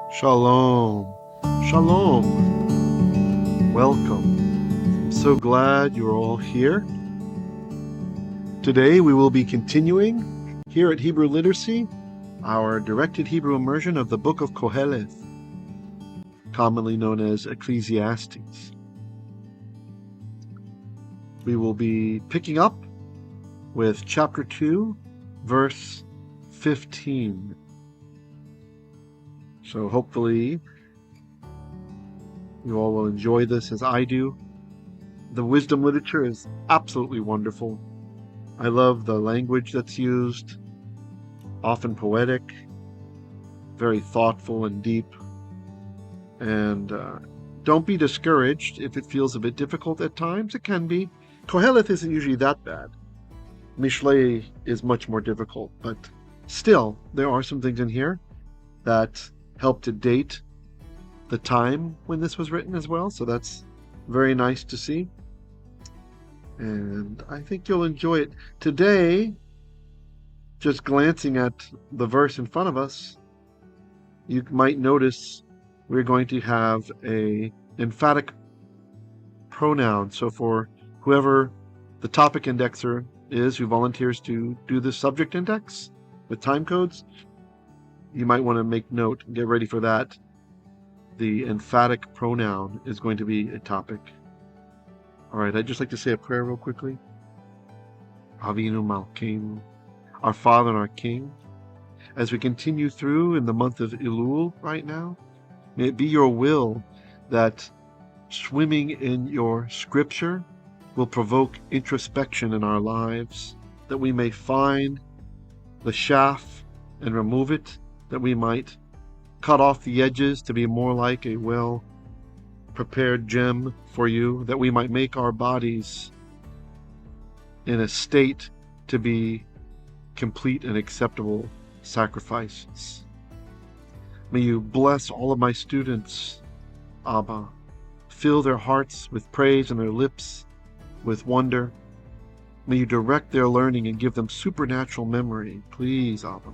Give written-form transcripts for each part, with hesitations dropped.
Shalom. Shalom. Welcome. I'm so glad you're all here. Today we will be continuing here at Hebrew Literacy our directed Hebrew immersion of the book of Qoheleth, commonly known as Ecclesiastes. We will be picking up with chapter 2, verse 15. So hopefully you all will enjoy this as I do. The wisdom literature is absolutely wonderful. I love the language that's used, often poetic, very thoughtful and deep. And don't be discouraged if it feels a bit difficult at times. It can be. Qoheleth isn't usually that bad. Mishlei is much more difficult, but still, there are some things in here that help to date the time when this was written as well, so that's very nice to see. And I think you'll enjoy it. Today, just glancing at the verse in front of us, you might notice we're going to have a emphatic pronoun. So for whoever the topic indexer is who volunteers to do the subject index with time codes, you might want to make note and get ready for that. The emphatic pronoun is going to be a topic. All right, I'd just like to say a prayer real quickly. Avinu Malkeinu, our Father and our King, as we continue through in the month of Elul right now, may it be your will that swimming in your scripture will provoke introspection in our lives, that we may find the chaff and remove it, that we might cut off the edges to be more like a well-prepared gem for you, that we might make our bodies in a state to be complete and acceptable sacrifices. May you bless all of my students, Abba. Fill their hearts with praise and their lips with wonder. May you direct their learning and give them supernatural memory. Please, Abba.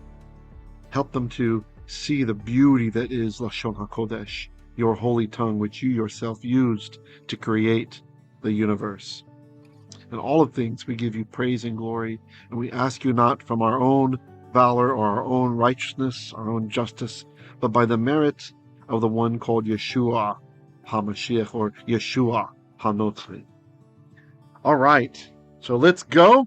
Help them to see the beauty that is Lashon HaKodesh, your holy tongue, which you yourself used to create the universe. In all of things, we give you praise and glory, and we ask you not from our own valor or our own righteousness, our own justice, but by the merit of the one called Yeshua HaMashiach, or Yeshua HaNotri. All right, so let's go.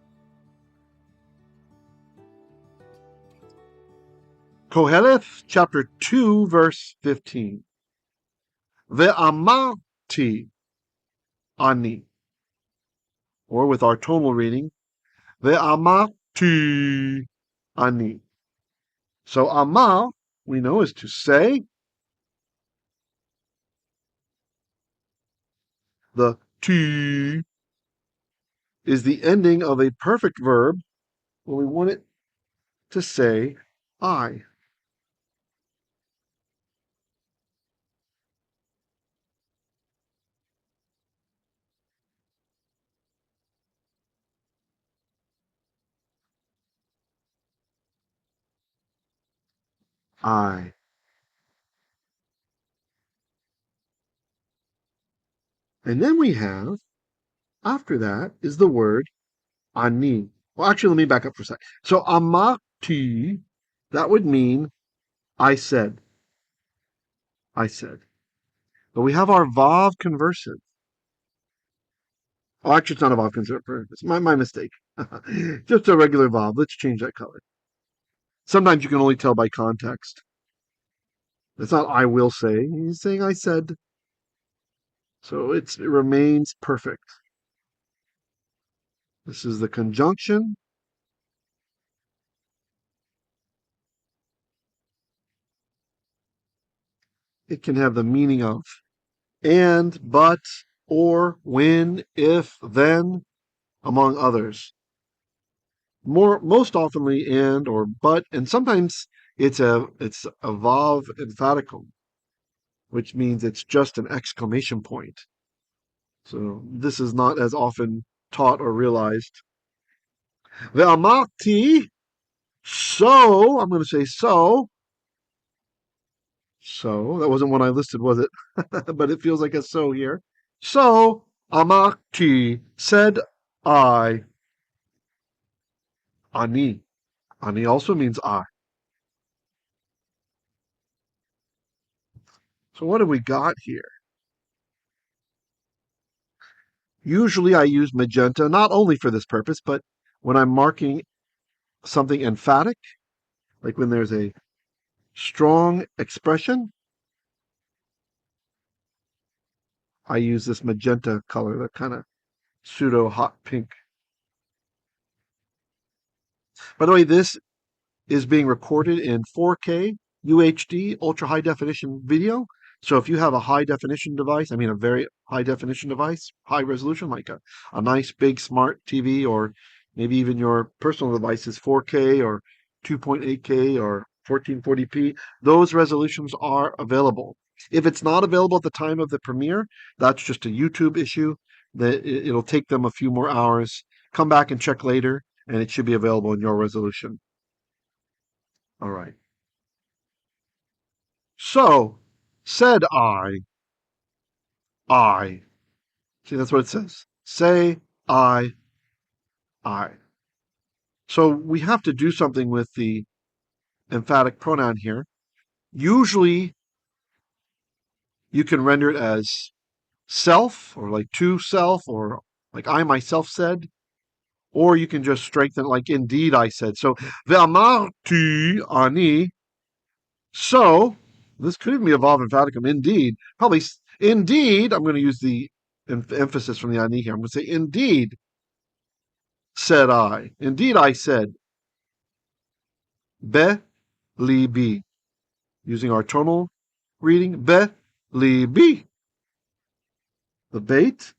Qoheleth, chapter 2, verse 15. Ve'amarti ani. Or with our tonal reading, Ve'amarti ani. So amar, we know, is to say. The ti is the ending of a perfect verb when we want it to say I. I. And then we have, after that, is the word ani. Well, actually, let me back up for a sec. So amati, that would mean I said. I said. But we have our vav conversive. Oh, actually, it's not a vav conversive. It's my mistake. Just a regular vav. Let's change that color. Sometimes you can only tell by context. It's not I will say. He's saying I said. So it remains perfect. This is the conjunction. It can have the meaning of and, but, or, when, if, then, among others. Most oftenly and or but, and sometimes it's a vav emphaticum, which means it's just an exclamation point. So this is not as often taught or realized. Ve'amarti, so, I'm going to say so So that wasn't one I listed, was it? But it feels like a so here. So amakti, said I. Ani. Ani also means I. So what have we got here? Usually I use magenta not only for this purpose, but when I'm marking something emphatic, like when there's a strong expression, I use this magenta color, that kind of pseudo hot pink. By the way, this is being recorded in 4K UHD ultra high definition video. So if you have a high definition device, I mean a very high definition device, high resolution, like a nice big smart TV, or maybe even your personal device is 4K or 2.8K or 1440p, those resolutions are available. If it's not available at the time of the premiere, that's just a YouTube issue. That it'll take them a few more hours. Come back and check later, and it should be available in your resolution. All right. So said I. See, that's what it says. Say I. So we have to do something with the emphatic pronoun here. Usually you can render it as self, or like to self, or like I myself said, or you can just strengthen it like indeed I said. So ve'amarti ani. So this could even be a verb emphaticum. Indeed, probably indeed. I'm going to use the emphasis from the ani here. I'm going to say indeed said I. Indeed I said be li bi. Using our tonal reading, be li bi. The bait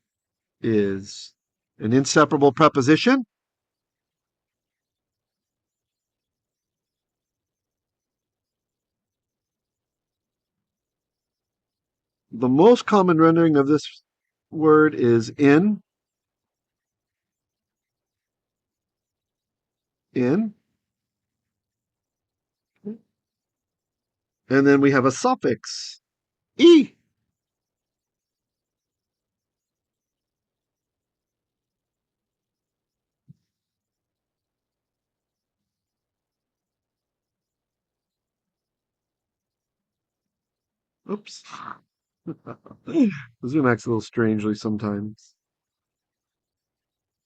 is an inseparable preposition. The most common rendering of this word is in, and then we have a suffix, e. Oops. The Zoom acts a little strangely sometimes.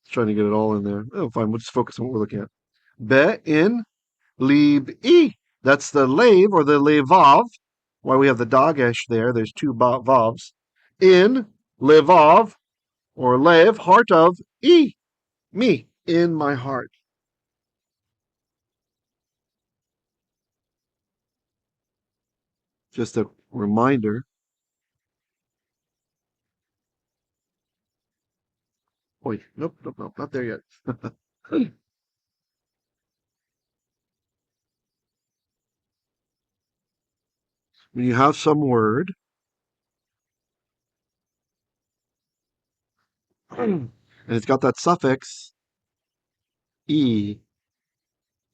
It's trying to get it all in there. Oh, fine. We'll just focus on what we're looking at. Be in lib e. That's the lave or the levav. Why we have the dagesh there. There's two vavs. In levav or lev, heart of e. Me, in my heart. Just a reminder. Oi, nope, not there yet. When you have some word and it's got that suffix e,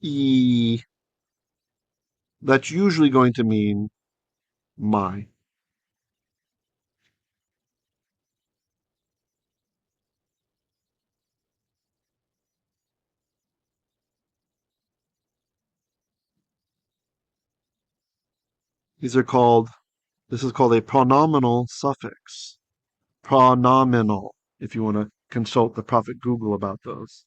e, that's usually going to mean my. These are called, this is called a pronominal suffix. Pronominal, if you want to consult the Prophet Google about those.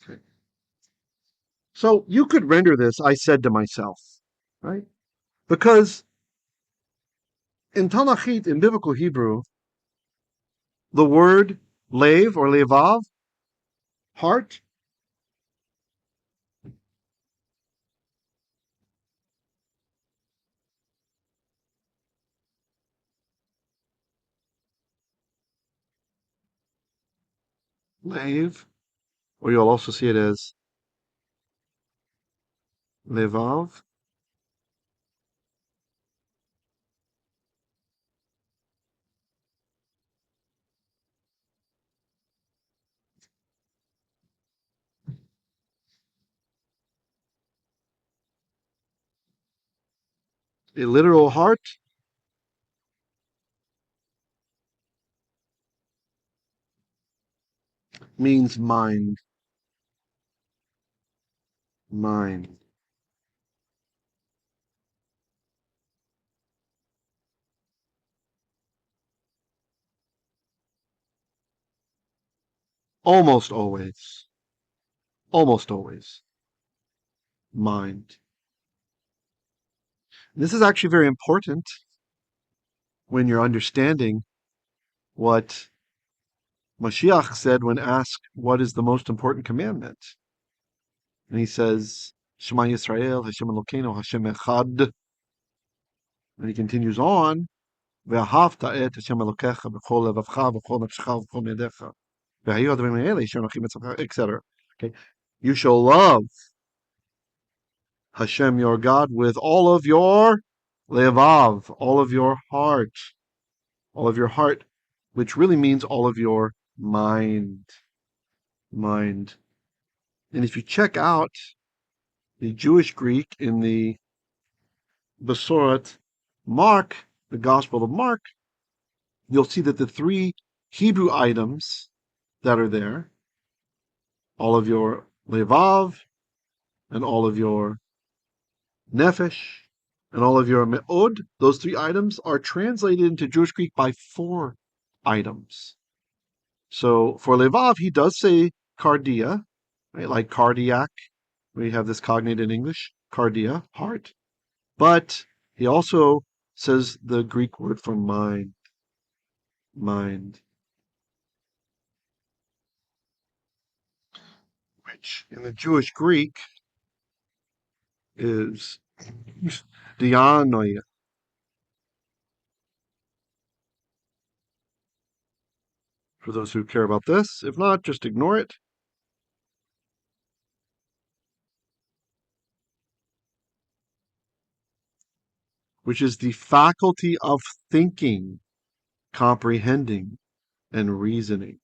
Okay. So you could render this, I said to myself, right? Because in Tanachit, in biblical Hebrew, the word lev or levav, heart, lev, or you'll also see it as levav. A literal heart means mind. Mind. Almost always. Almost always. Mind. This is actually very important when you're understanding what Mashiach said when asked what is the most important commandment. And he says, Shema Yisrael, Hashem Elokeinu, Hashem Echad. And he continues on, ואהבת את השם אלוקיך בכל לבבך ובכל נפשך ובכל ידיך. והיו הדברים האלה שאנוכי מצווך, etc. Okay. You shall love Hashem your God with all of your levav, all of your heart, which really means all of your mind. Mind. And if you check out the Jewish Greek in the Besorat Mark, the Gospel of Mark, you'll see that the three Hebrew items that are there, all of your levav, and all of your nefesh, and all of your me'od, those three items are translated into Jewish Greek by four items. So for levav, he does say cardia, right, like cardiac. We have this cognate in English, cardia, heart. But he also says the Greek word for mind. Mind. Which in the Jewish Greek is dianoia. For those who care about this. If not, just ignore it. Which is the faculty of thinking, comprehending, and reasoning.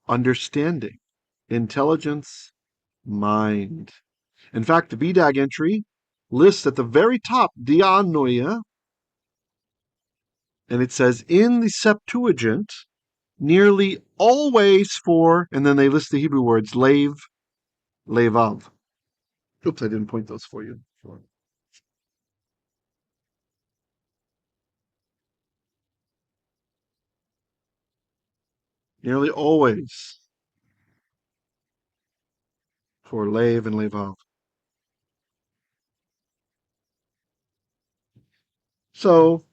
Understanding, intelligence, mind. In fact, the BDAG entry lists at the very top dianoia, and it says in the Septuagint, nearly always for, and then they list the Hebrew words, lev, levav. Oops, I didn't point those for you. Sure. Nearly always for lev and levav. So,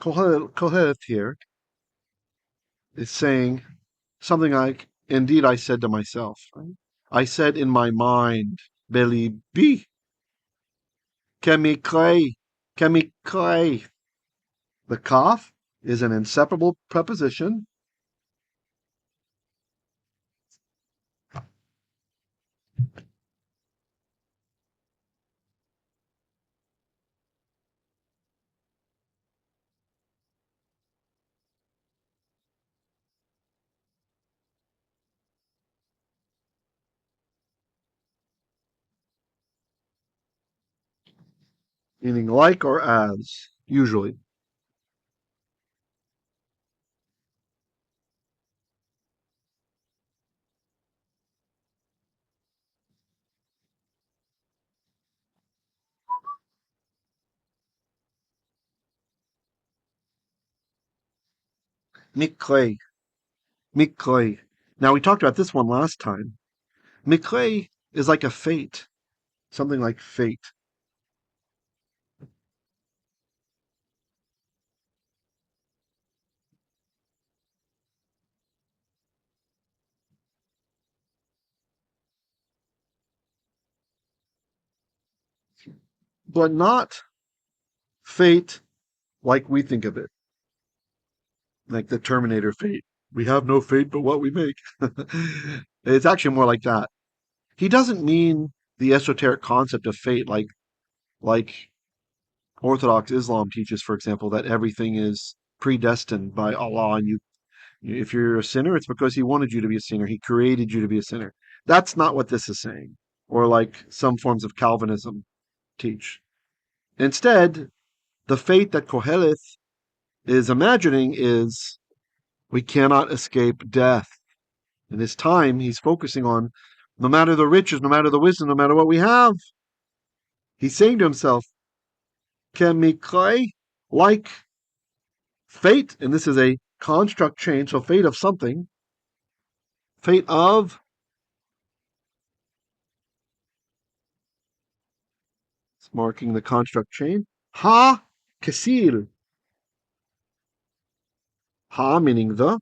Qoheleth here is saying something like, indeed, I said to myself. Right? I said in my mind, Belibi, Kemiklei, Kemiklei. The kaf is an inseparable preposition. Meaning like or as, usually. Miklei, Miklei. Now, we talked about this one last time. Miklei is like a fate, something like fate. But not fate like we think of it, like the Terminator fate. We have no fate but what we make. It's actually more like that. He doesn't mean the esoteric concept of fate like Orthodox Islam teaches, for example, that everything is predestined by Allah, and if you're a sinner, it's because He wanted you to be a sinner. He created you to be a sinner. That's not what this is saying. or like some forms of Calvinism teach. Instead, the fate that Qoheleth is imagining is we cannot escape death. In his time, he's focusing on no matter the riches, no matter the wisdom, no matter what we have, he's saying to himself, Kemikrai, like fate, and this is a construct change, so fate of something, fate of, it's marking the construct chain, ha kasir. Ha meaning the,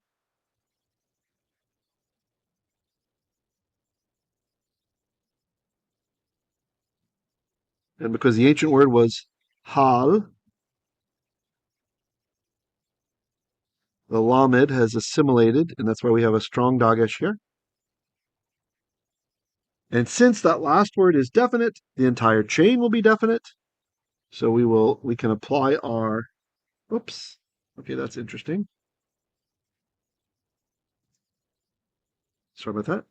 and because the ancient word was hal, the lamed has assimilated, and that's why we have a strong dagesh here. And since that last word is definite, the entire chain will be definite. So we can apply our, oops, okay, that's interesting. Sorry about that.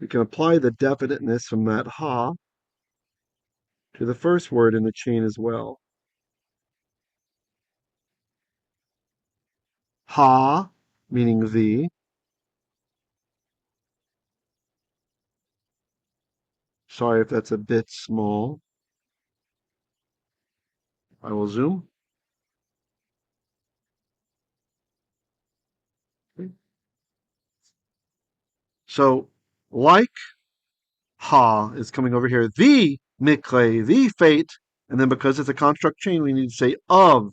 We can apply the definiteness from that ha to the first word in the chain as well. Ha, meaning the. Sorry if that's a bit small. I will zoom. Okay. So, like ha is coming over here, the mikre, the fate, and then because it's a construct chain, we need to say of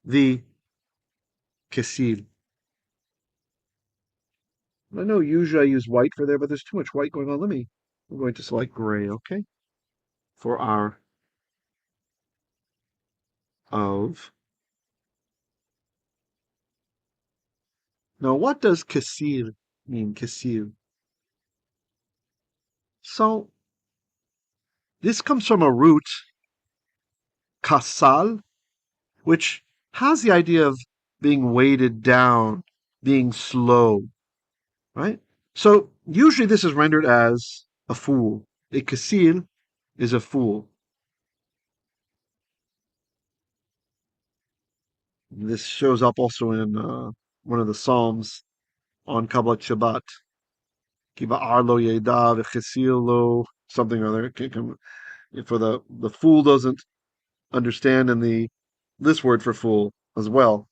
the kesir. I know usually I use white for there, but there's too much white going on. I'm going to select gray, okay? For our of. Now, what does kasir mean, kasir? So, this comes from a root, kasal, which has the idea of being weighted down, being slow, right? So, usually this is rendered as a fool. A kasir is a fool. This shows up also in one of the Psalms on Kabbalat Shabbat. Kiva lo yeda v'chesil lo something or other. For the fool doesn't understand, and the this word for fool as well.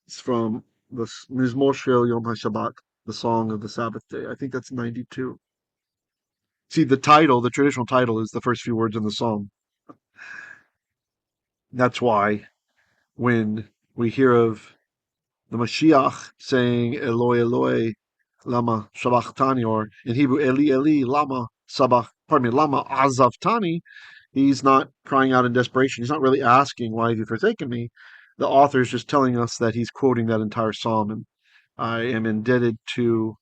It's from the Mizmor Shel Yom HaShabbat, the song of the Sabbath day. I think that's 92. See, the title, the traditional title, is the first few words in the song. That's why when we hear of the Mashiach saying Eloi Eloi lama sabachthani, or in Hebrew Eli Eli lama azavtani, he's not crying out in desperation. He's not really asking, why have you forsaken me? The author is just telling us that he's quoting that entire psalm, and I am indebted to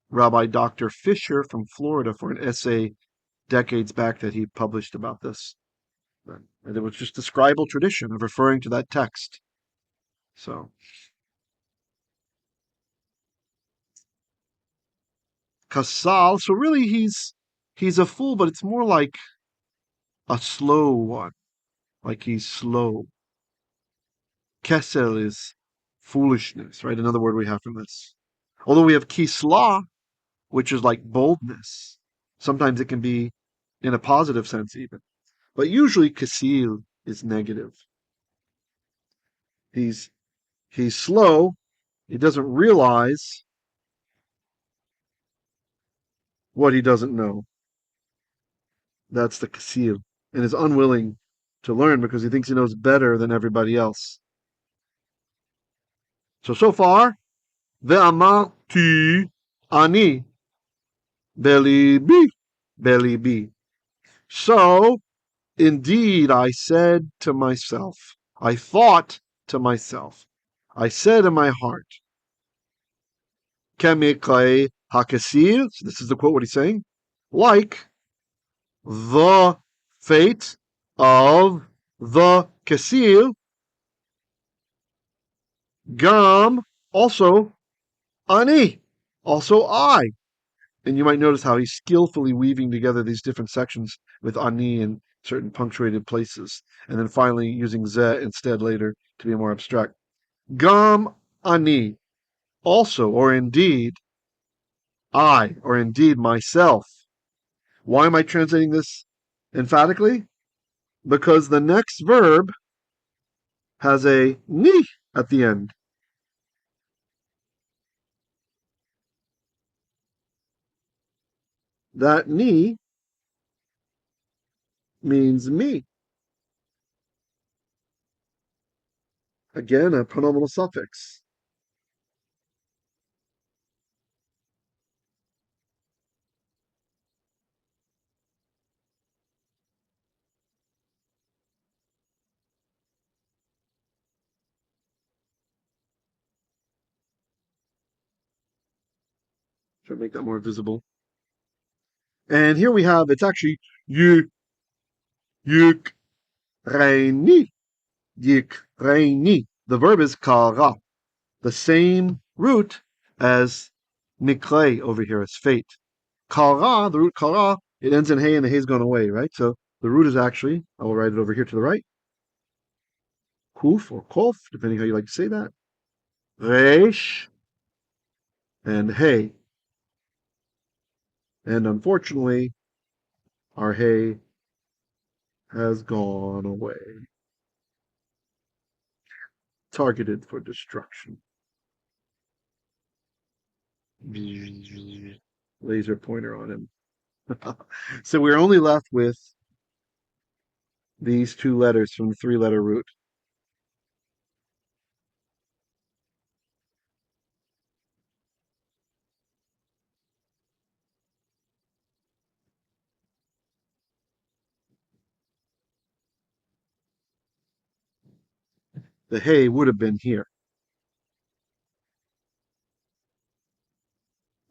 Rabbi Dr. Fisher from Florida for an essay decades back that he published about this. And it was just the scribal tradition of referring to that text. So, Kasal, so really he's a fool, but it's more like a slow one, like he's slow. Kesel is foolishness, right? Another word we have from this. Although we have kisla, which is like boldness. Sometimes it can be in a positive sense even. But usually kasil is negative. He's he's slow. He doesn't realize what he doesn't know. That's the kasil. And is unwilling to learn because he thinks he knows better than everybody else. So far, ve'amarti ani belibi. So, indeed, I said to myself, I thought to myself, I said in my heart, Kemikai hakasir, so this is the quote, what he's saying, like the fate of the kasil, gam, also ani, also I. And you might notice how he's skillfully weaving together these different sections with ani in certain punctuated places, and then finally using ze instead later to be more abstract. Gam ani, also or indeed I, or indeed myself. Why am I translating this emphatically? Because the next verb has a ni at the end. That ni means me. Again, a pronominal suffix. Try to make that more visible. And here we have, it's actually yuk, yuk, reini, yuk, reini. The verb is kara, the same root as mikre over here, as fate. Kara, the root kara, it ends in hey and the hey's gone away, right? So the root is actually, I will write it over here to the right, kuf or kof, depending how you like to say that, resh, and hey. And unfortunately, our hay has gone away, targeted for destruction. Laser pointer on him. So we're only left with these two letters from the three-letter root. The hay would have been here,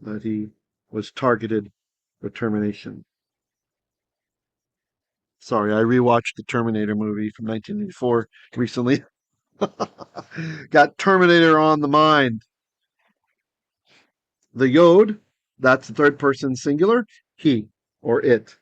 that he was targeted for termination. Sorry, I rewatched the Terminator movie from 1984 recently. Got Terminator on the mind. The yod, that's the third person singular, he or it.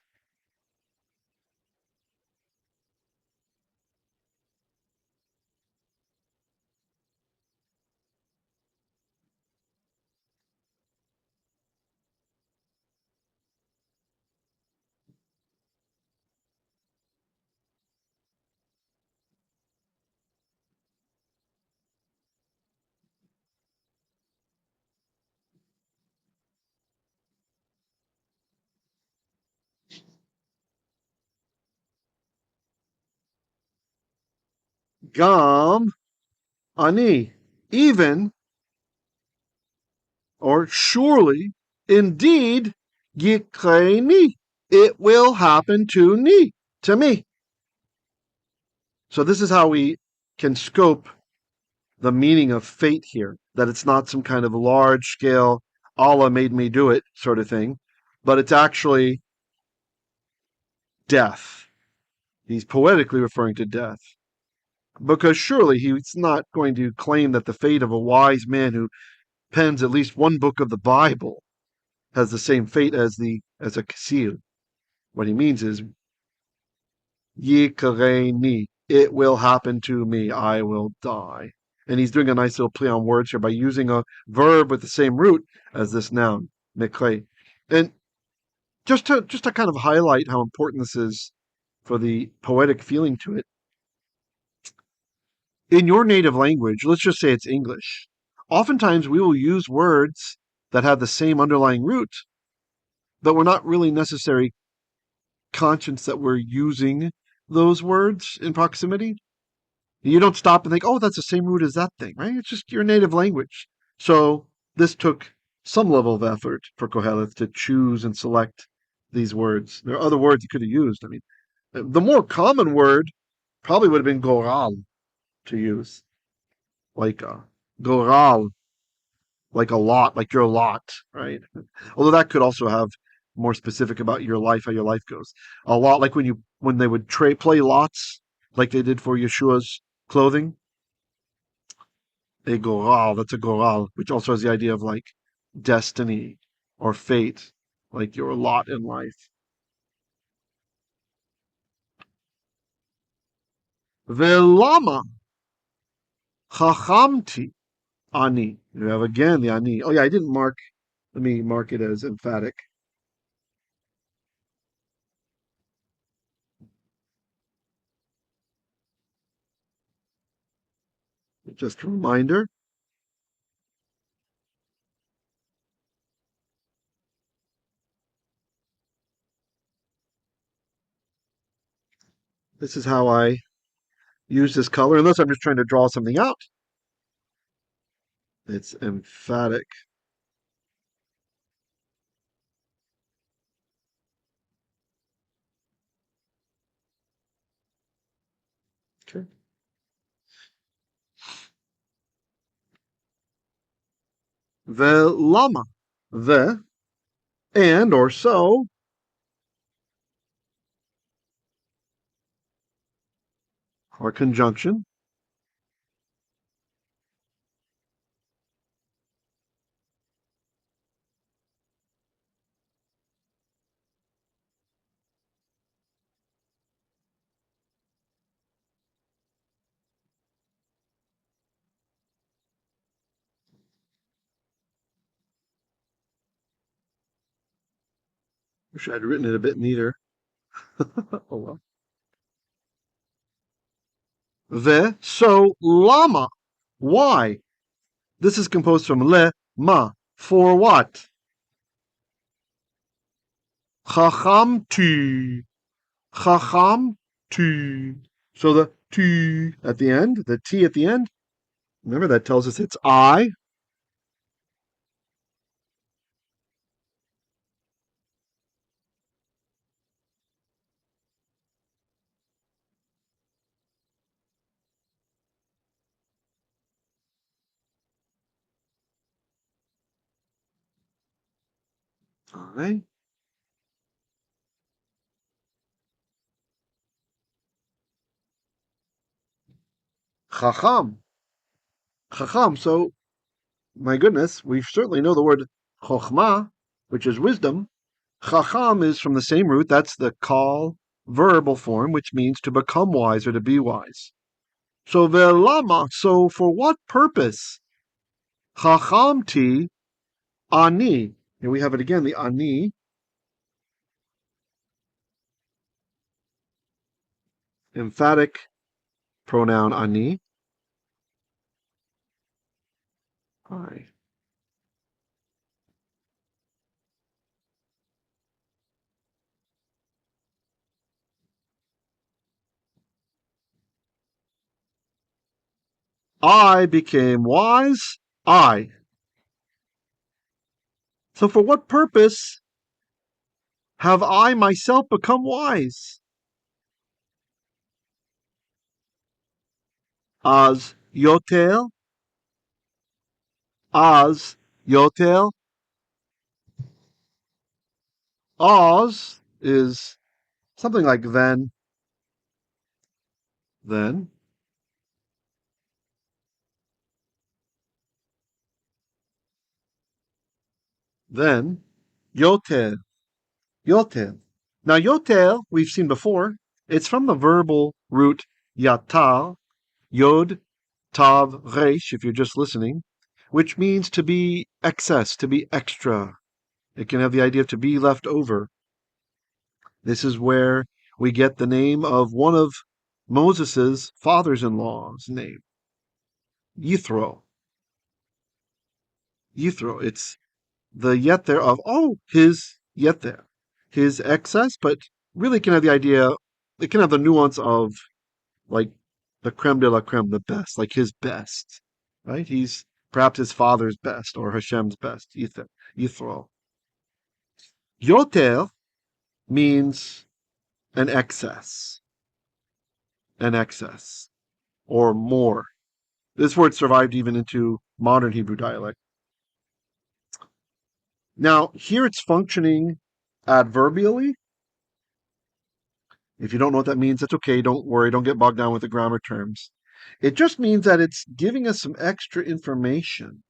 Gam, ani, even, or surely, indeed, yikreni, it will happen to me. So this is how we can scope the meaning of fate here, that it's not some kind of large scale, Allah made me do it sort of thing, but it's actually death. He's poetically referring to death. Because surely he's not going to claim that the fate of a wise man who pens at least one book of the Bible has the same fate as a kasil. What he means is yikareni, it will happen to me, I will die. And he's doing a nice little play on words here by using a verb with the same root as this noun, mikre. And just to kind of highlight how important this is for the poetic feeling to it, in your native language, let's just say it's English, oftentimes we will use words that have the same underlying root, but we're not really necessarily conscious that we're using those words in proximity. You don't stop and think, oh, that's the same root as that thing, right? It's just your native language. So this took some level of effort for Qoheleth to choose and select these words. There are other words he could have used. I mean, the more common word probably would have been goral to use, like goral, like a lot, like your lot, right? Although that could also have more specific about your life, how your life goes. A lot, like when they would play lots. like they did for Yeshua's clothing. A goral, that's a goral, which also has the idea of like destiny or fate, like your lot in life. Velama chachamti ani. You have again the ani. Oh yeah, I didn't mark. Let me mark it as emphatic. Just a reminder. This is how I use this color, unless I'm just trying to draw something out. It's emphatic. Okay. Velama. The and or so. Or conjunction. Wish I'd written it a bit neater. Oh well. The so lama. Why? This is composed from le ma. For what? Chacham tu. Chacham tu. So the tu at the end, the t at the end, remember that tells us it's I. I. Chacham. Chacham. So, my goodness, we certainly know the word chokhmah, which is wisdom. Chacham is from the same root. That's the call verbal form, which means to become wise or to be wise. So velama. So for what purpose? Chachamti ani. Here we have it again. The ani, emphatic pronoun ani. I. I became wise. I. So for what purpose have I myself become wise? As yotel. As yotel. As is something like then. Then. Then. Yotel. Yotel. Now, yotel, we've seen before, it's from the verbal root yatal, yod, tav, resh, if you're just listening, which means to be excess, to be extra. It can have the idea of to be left over. This is where we get the name of one of Moses's fathers-in-law's name, Yithro. Yithro. It's the yether of, his yether, his excess, but really can have the idea, it can have the nuance of like the creme de la creme, the best, like his best, right? He's perhaps his father's best or Hashem's best, Yithro. Yoter means an excess, an excess, or more. This word survived even into modern Hebrew dialect. Now, here it's functioning adverbially. If you don't know what that means, that's okay. Don't worry. Don't get bogged down with the grammar terms. It just means that it's giving us some extra information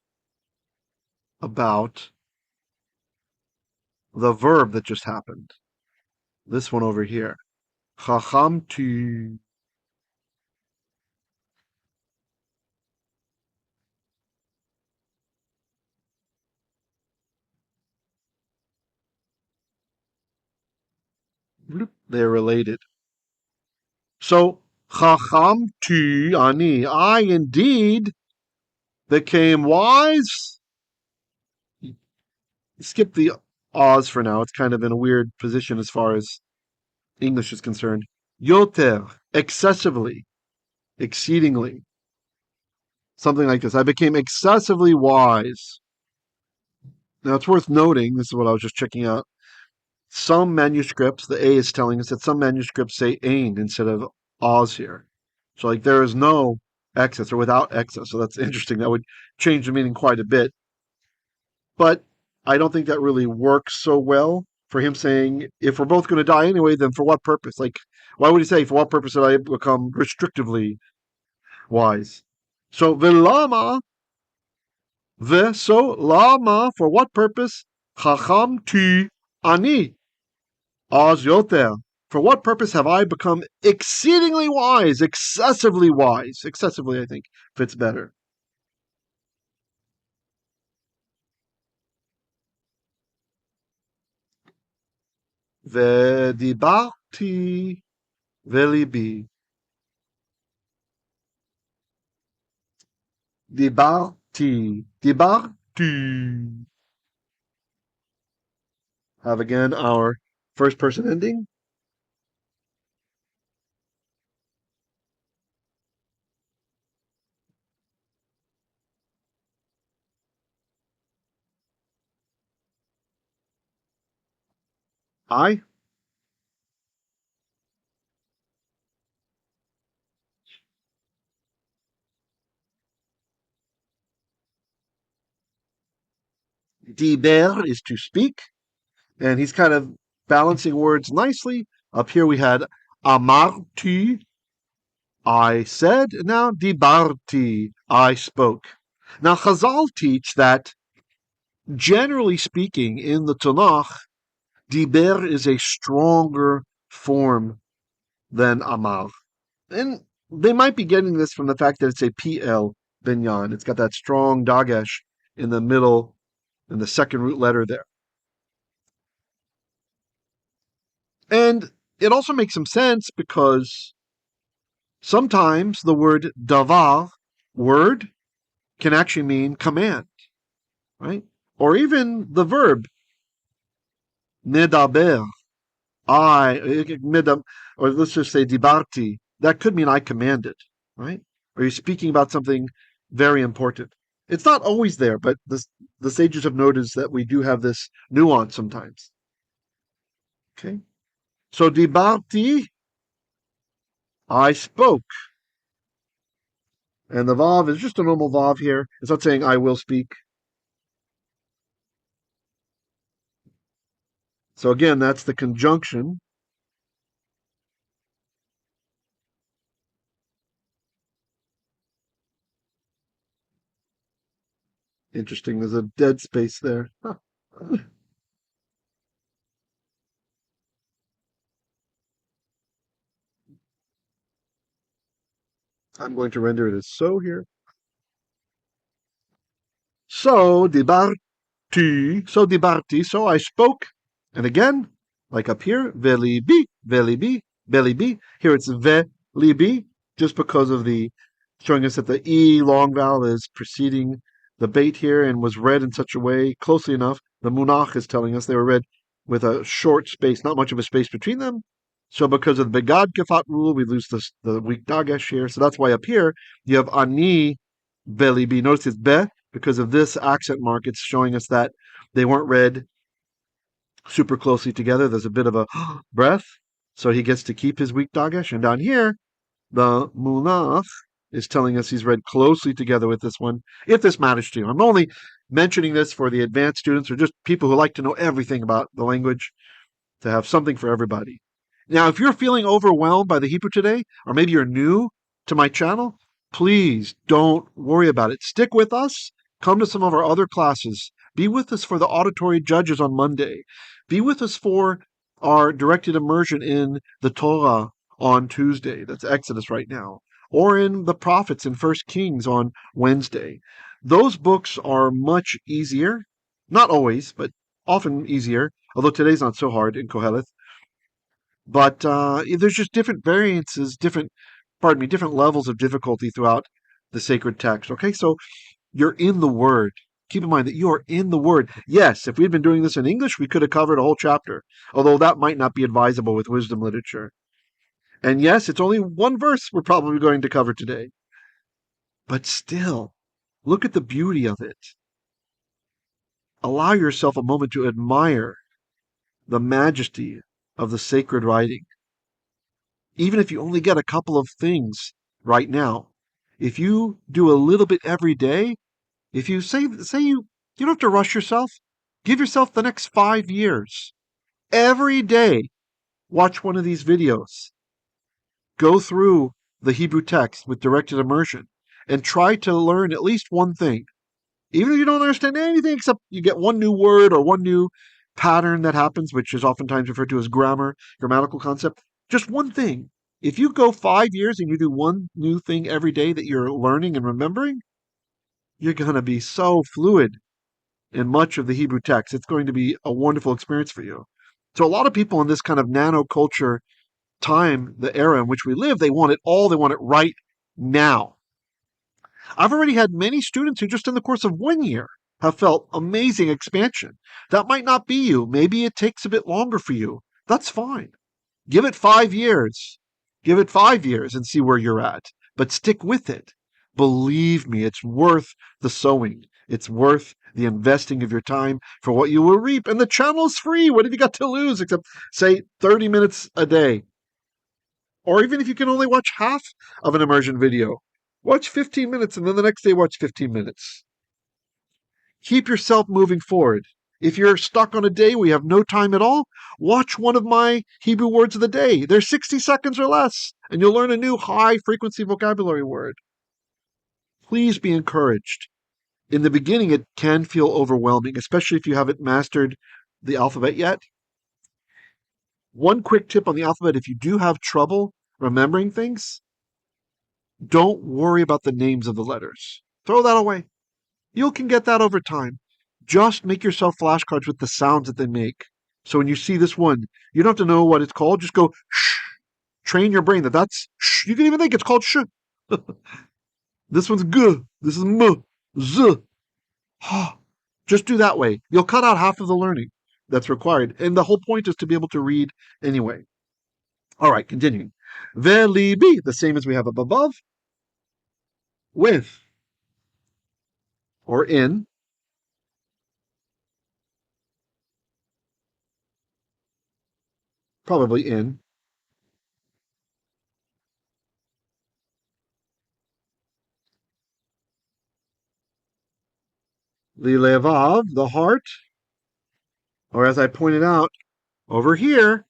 about the verb that just happened. This one over here. Chachamtu. They're related. So, chachamtu ani. I indeed became wise. Skip the Oz for now. It's kind of in a weird position as far as English is concerned. Yoter, excessively, exceedingly. Something like this. I became excessively wise. Now, it's worth noting, this is what I was just checking out. Some manuscripts, the A is telling us that some manuscripts say ain instead of Oz here. So, like, there is no excess or without excess. So, that's interesting. That would change the meaning quite a bit. But I don't think that really works so well for him saying, if we're both going to die anyway, then for what purpose? Like, why would he say, for what purpose did I become restrictively wise? So, vilama, so lama, for what purpose? Chacham ti ani, az yoter. For what purpose have I become exceedingly wise, excessively wise? Excessively, I think, fits better. Vedibarti velibi. Dibarti. Have again our first person ending. I. Diber is to speak, and he's kind of balancing words nicely. Up here we had amarti, I said. Now dibarti, I spoke. Now Chazal teach that, generally speaking, in the Tanakh, diber is a stronger form than amar. And they might be getting this from the fact that it's a PL binyan. It's got that strong dagesh in the middle, in the second root letter there. And it also makes some sense because sometimes the word davar, word, can actually mean command, right? Or even the verb medaber, or let's just say dibarti. That could mean I commanded, right? Or you're speaking about something very important. It's not always there, but the sages have noticed that we do have this nuance sometimes. Okay, so dibarti, I spoke, and the vav is just a normal vav here. It's not saying I will speak. So again, that's the conjunction. Interesting. There's a dead space there. Huh. I'm going to render it as so here. So dibarti, so I spoke. And again, like up here, velibi, velibi, velibi. Here it's velibi, just because of the showing us that the E long vowel is preceding the bait here and was read in such a way, closely enough. The munach is telling us they were read with a short space, not much of a space between them. So because of the begad kefat rule, we lose the weak dagesh here. So that's why up here you have ani velibi. Notice it's be because of this accent mark. It's showing us that they weren't read super closely together. There's a bit of a breath, so he gets to keep his weak dagesh. And down here, the munach is telling us he's read closely together with this one, if this matters to you. I'm only mentioning this for the advanced students or just people who like to know everything about the language, to have something for everybody. Now, if you're feeling overwhelmed by the Hebrew today, or maybe you're new to my channel, please don't worry about it. Stick with us. Come to some of our other classes. Be with us for the auditory judges on Monday. Be with us for our directed immersion in the Torah on Tuesday. That's Exodus right now. Or in the prophets in First Kings on Wednesday. Those books are much easier. Not always, but often easier. Although today's not so hard in Qoheleth. But there's just different variances, different levels of difficulty throughout the sacred text. Okay, so you're in the Word. Keep in mind that you are in the Word. Yes, if we'd been doing this in English, we could have covered a whole chapter, although that might not be advisable with wisdom literature. And yes, it's only one verse we're probably going to cover today. But still, look at the beauty of it. Allow yourself a moment to admire the majesty of the sacred writing. Even if you only get a couple of things right now, if you do a little bit every day, if you say you don't have to rush yourself, give yourself the next 5 years. Every day, watch one of these videos. Go through the Hebrew text with directed immersion and try to learn at least one thing. Even if you don't understand anything except you get one new word or one new pattern that happens, which is oftentimes referred to as grammatical concept, just one thing. If you go 5 years and you do one new thing every day that you're learning and remembering, you're going to be so fluid in much of the Hebrew text. It's going to be a wonderful experience for you. So, a lot of people in this kind of nano culture time, the era in which we live, they want it all, they want it right now. I've already had many students who just in the course of 1 year have felt amazing expansion. That might not be you. Maybe it takes a bit longer for you. That's fine. Give it 5 years. Give it 5 years and see where you're at. But stick with it. Believe me, it's worth the sowing. It's worth the investing of your time for what you will reap. And the channel's free. What have you got to lose except, say, 30 minutes a day? Or even if you can only watch half of an immersion video, watch 15 minutes and then the next day watch 15 minutes. Keep yourself moving forward. If you're stuck on a day where you have no time at all, watch one of my Hebrew words of the day. They're 60 seconds or less, and you'll learn a new high frequency vocabulary word. Please be encouraged. In the beginning, it can feel overwhelming, especially if you haven't mastered the alphabet yet. One quick tip on the alphabet, if you do have trouble remembering things, don't worry about the names of the letters. Throw that away. You can get that over time. Just make yourself flashcards with the sounds that they make. So when you see this one, you don't have to know what it's called. Just go shh. Train your brain that's shh. You can even think it's called sh. This one's g. This is m. Z. Ha. Just do that way. You'll cut out half of the learning that's required. And the whole point is to be able to read anyway. All right, continuing. Velibi, the same as we have up above. With or in. Probably in. Lilevav, the heart. Or as I pointed out over here,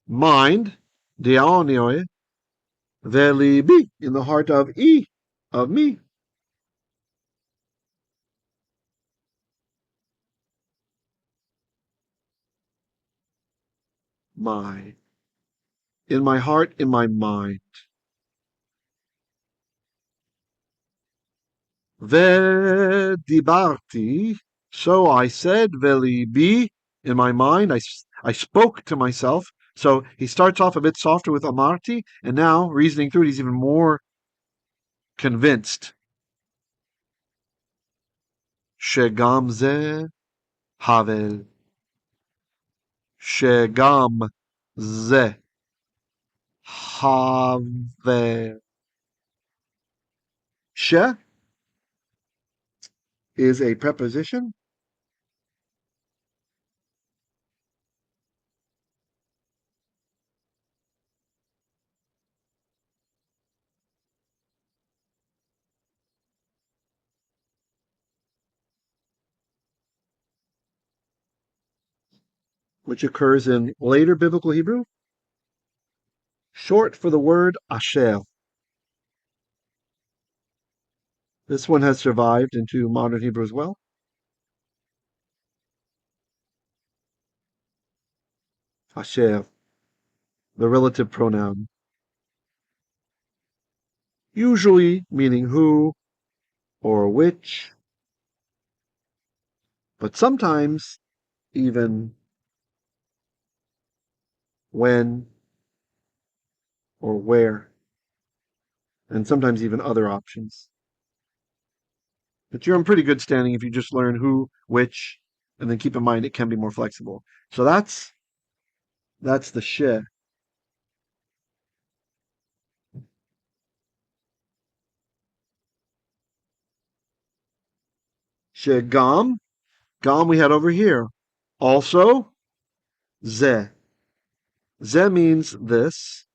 mind, diaonioi, velibi, in the heart of E, of me. My. In my heart, in my mind. Vedibarti, so I said, velibi, in my mind, I spoke to myself. So he starts off a bit softer with amarti, and now, reasoning through it, he's even more convinced. Shegamze havel. Shegamze havel. She is a preposition. which occurs in later biblical Hebrew, short for the word asher. This one has survived into modern Hebrew as well. Asher, the relative pronoun, usually meaning who or which, but sometimes even when or where, and sometimes even other options. But you're in pretty good standing if you just learn who, which, and then keep in mind it can be more flexible. So that's the she. She gam. Gam we had over here. Also, ze. Ze means this.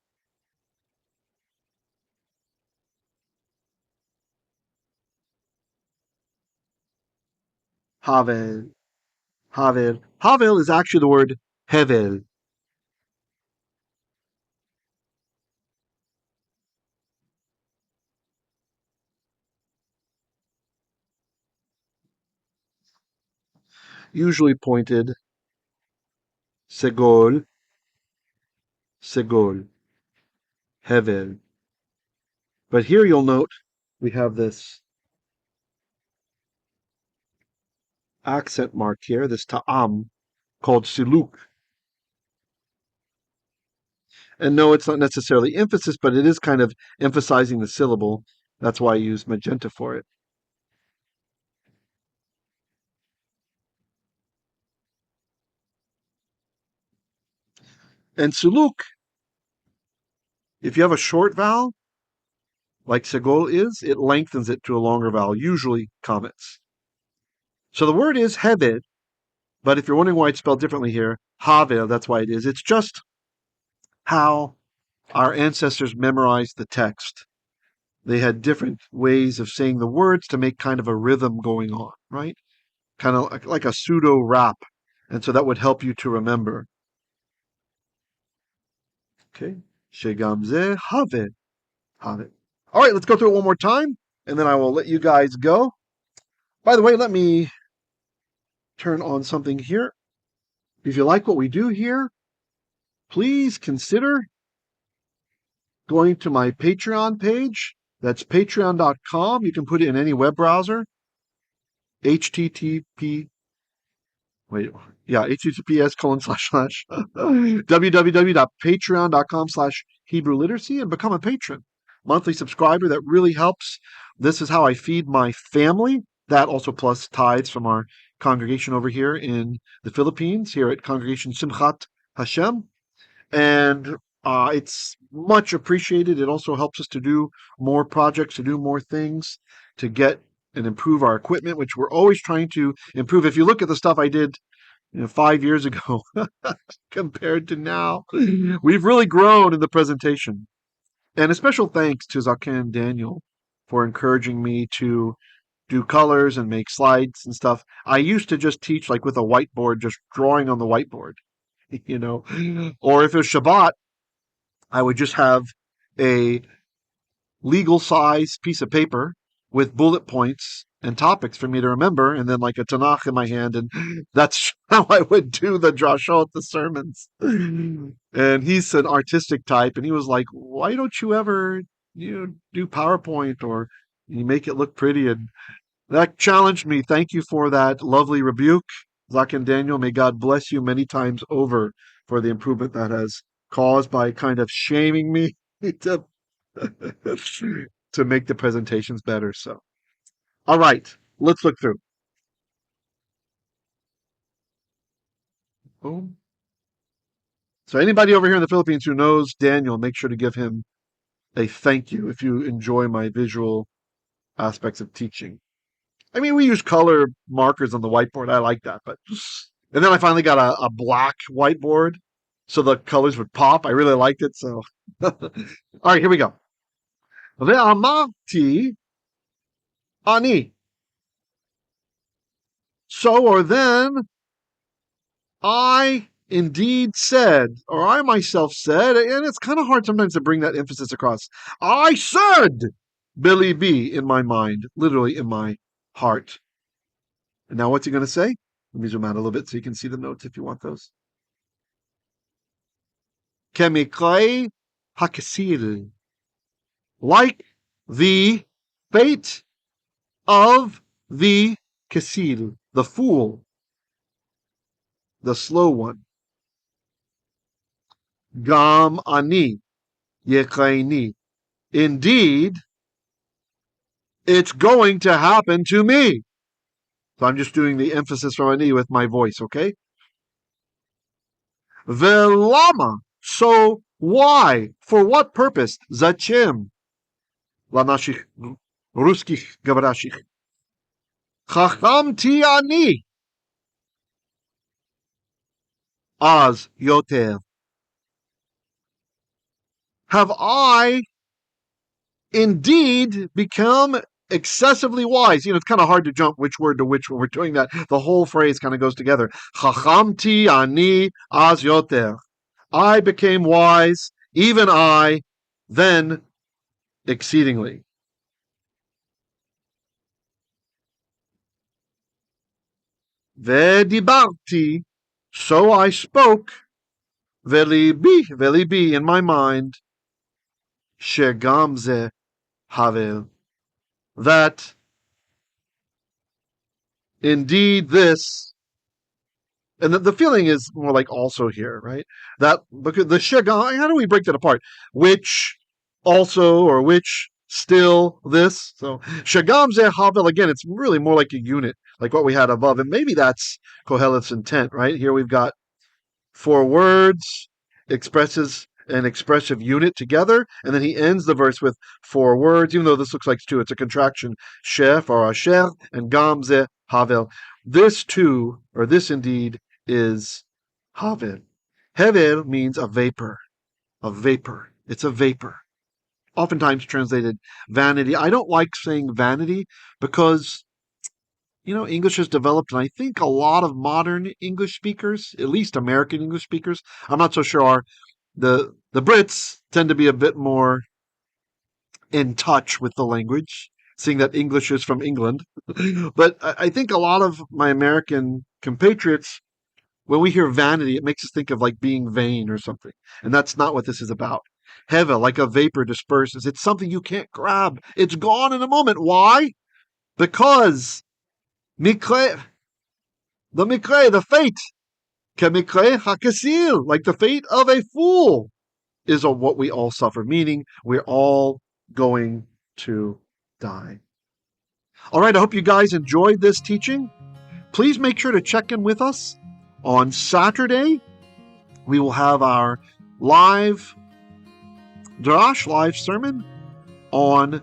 Havel. Havel. Havel is actually the word hevel. Usually pointed segol, segol, hevel. But here you'll note we have this accent mark here, this ta'am, called siluk. And no, it's not necessarily emphasis, but it is kind of emphasizing the syllable. That's why I use magenta for it. And suluk, if you have a short vowel, like segol is, it lengthens it to a longer vowel, usually comets. So the word is heved, but if you're wondering why it's spelled differently here, havel, that's why it is. It's just how our ancestors memorized the text. They had different ways of saying the words to make kind of a rhythm going on, right? Kind of like a pseudo rap. And so that would help you to remember. Okay. Shegamze have. Have. All right, let's go through it one more time, and then I will let you guys go. By the way, let me turn on something here. If you like what we do here, please consider going to my Patreon page. That's patreon.com. You can put it in any web browser. HTTP Wait, yeah, https:// www.patreon.com/Hebrew literacy and become a patron, monthly subscriber. That really helps. This is how I feed my family. That also plus tithes from our congregation over here in the Philippines, here at Congregation Simchat Hashem. And it's much appreciated. It also helps us to do more projects, to do more things, to get and improve our equipment, which we're always trying to improve. If you look at the stuff I did 5 years ago compared to now, we've really grown in the presentation. And a special thanks to Zakan Daniel for encouraging me to do colors and make slides and stuff. I used to just teach like with a whiteboard, just drawing on the whiteboard, you know, or if it was Shabbat, I would just have a legal size piece of paper with bullet points and topics for me to remember, and then like a Tanakh in my hand, and that's how I would do the drashot, the sermons. And he's an artistic type, and he was like, "Why don't you ever, do PowerPoint or you make it look pretty?" And that challenged me. Thank you for that lovely rebuke, Zach and Daniel. May God bless you many times over for the improvement that has caused by kind of shaming me to to make the presentations better. So, all right, let's look through. Boom. So, anybody over here in the Philippines who knows Daniel, make sure to give him a thank you if you enjoy my visual aspects of teaching. I mean, we use color markers on the whiteboard. I like that, but and then I finally got a black whiteboard so the colors would pop. I really liked it. So, all right, here we go. Ve'amarti ani. So or then I indeed said, or I myself said, and it's kind of hard sometimes to bring that emphasis across. I said, Billy B, in my mind, literally in my heart. And now what's he going to say? Let me zoom out a little bit so you can see the notes if you want those. Kemikai Hakasir. Like the fate of the Kasil, the fool, the slow one. Gam ani yekaini. Indeed, it's going to happen to me. So I'm just doing the emphasis from ani with my voice, okay? Velama. So why? For what purpose? Zachim. Lanashich ruskich gavrashich. Chacham ti ani. Az yoter. Have I indeed become excessively wise? It's kind of hard to jump which word to which when we're doing that. The whole phrase kind of goes together. Chachamti ani az yoter. I became wise, even I, then exceedingly. Vedibarti, so I spoke. Velibi, in my mind. Shegamze havel. That indeed this, and the feeling is more like also here, right? That because the shegam, how do we break that apart? Which also or which still this? So shegam ze havel, again, it's really more like a unit, like what we had above, and maybe that's Qoheleth's intent, right? Here we've got 4 words, expresses an expressive unit together, and then he ends the verse with 4 words, even though this looks like 2, it's a contraction. Shef or asher and gam ze havel. This too, or this indeed, is havel. Hevel means a vapor. A vapor. It's a vapor. Oftentimes translated vanity. I don't like saying vanity because English has developed, and I think a lot of modern English speakers, at least American English speakers, I'm not so sure are, the Brits tend to be a bit more in touch with the language, seeing that English is from England. But I think a lot of my American compatriots, when we hear vanity, it makes us think of like being vain or something. And that's not what this is about. Heva, like a vapor disperses. It's something you can't grab. It's gone in a moment. Why? Because mikre, the fate, kemikre hakasil, like the fate of a fool, is what we all suffer, meaning we're all going to die. All right, I hope you guys enjoyed this teaching. Please make sure to check in with us on Saturday. We will have our live drash, live sermon on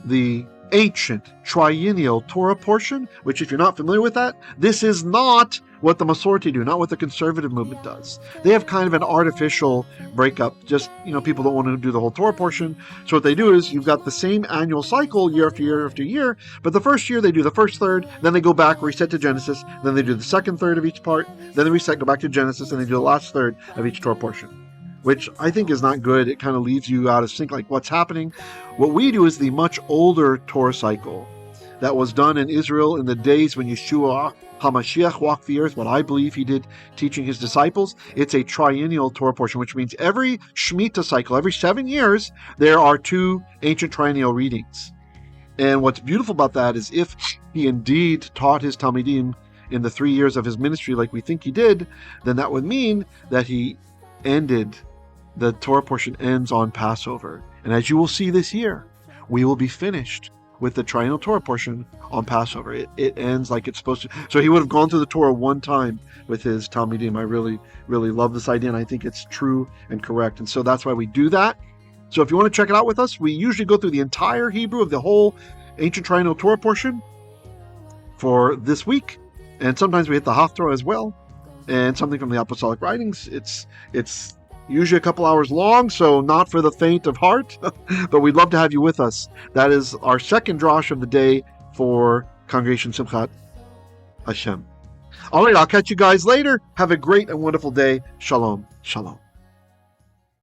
the ancient triennial Torah portion, which, if you're not familiar with that, this is not what the Masorti do, not what the conservative movement does. They have kind of an artificial breakup. Just, people don't want to do the whole Torah portion. So what they do is you've got the same annual cycle year after year after year, but the first year they do the first third, then they go back, reset to Genesis, then they do the second third of each part, then they reset, go back to Genesis, and they do the last third of each Torah portion, which I think is not good. It kind of leaves you out of sync, like what's happening. What we do is the much older Torah cycle that was done in Israel in the days when Yeshua HaMashiach walked the earth, what I believe he did teaching his disciples. It's a triennial Torah portion, which means every Shemitah cycle, every 7 years, there are 2 ancient triennial readings. And what's beautiful about that is if he indeed taught his Talmidim in the 3 years of his ministry like we think he did, then that would mean that the Torah portion ends on Passover. And as you will see this year, we will be finished with the triennial Torah portion on Passover. It ends like it's supposed to. So he would have gone through the Torah one time with his Talmidim. I really, really love this idea, and I think it's true and correct. And so that's why we do that. So if you want to check it out with us, we usually go through the entire Hebrew of the whole ancient triennial Torah portion for this week. And sometimes we hit the Haftorah as well, and something from the Apostolic Writings. It's usually a couple hours long, so not for the faint of heart, but we'd love to have you with us. That is our second drash of the day for Congregation Simchat Hashem. All right, I'll catch you guys later. Have a great and wonderful day. Shalom. Shalom.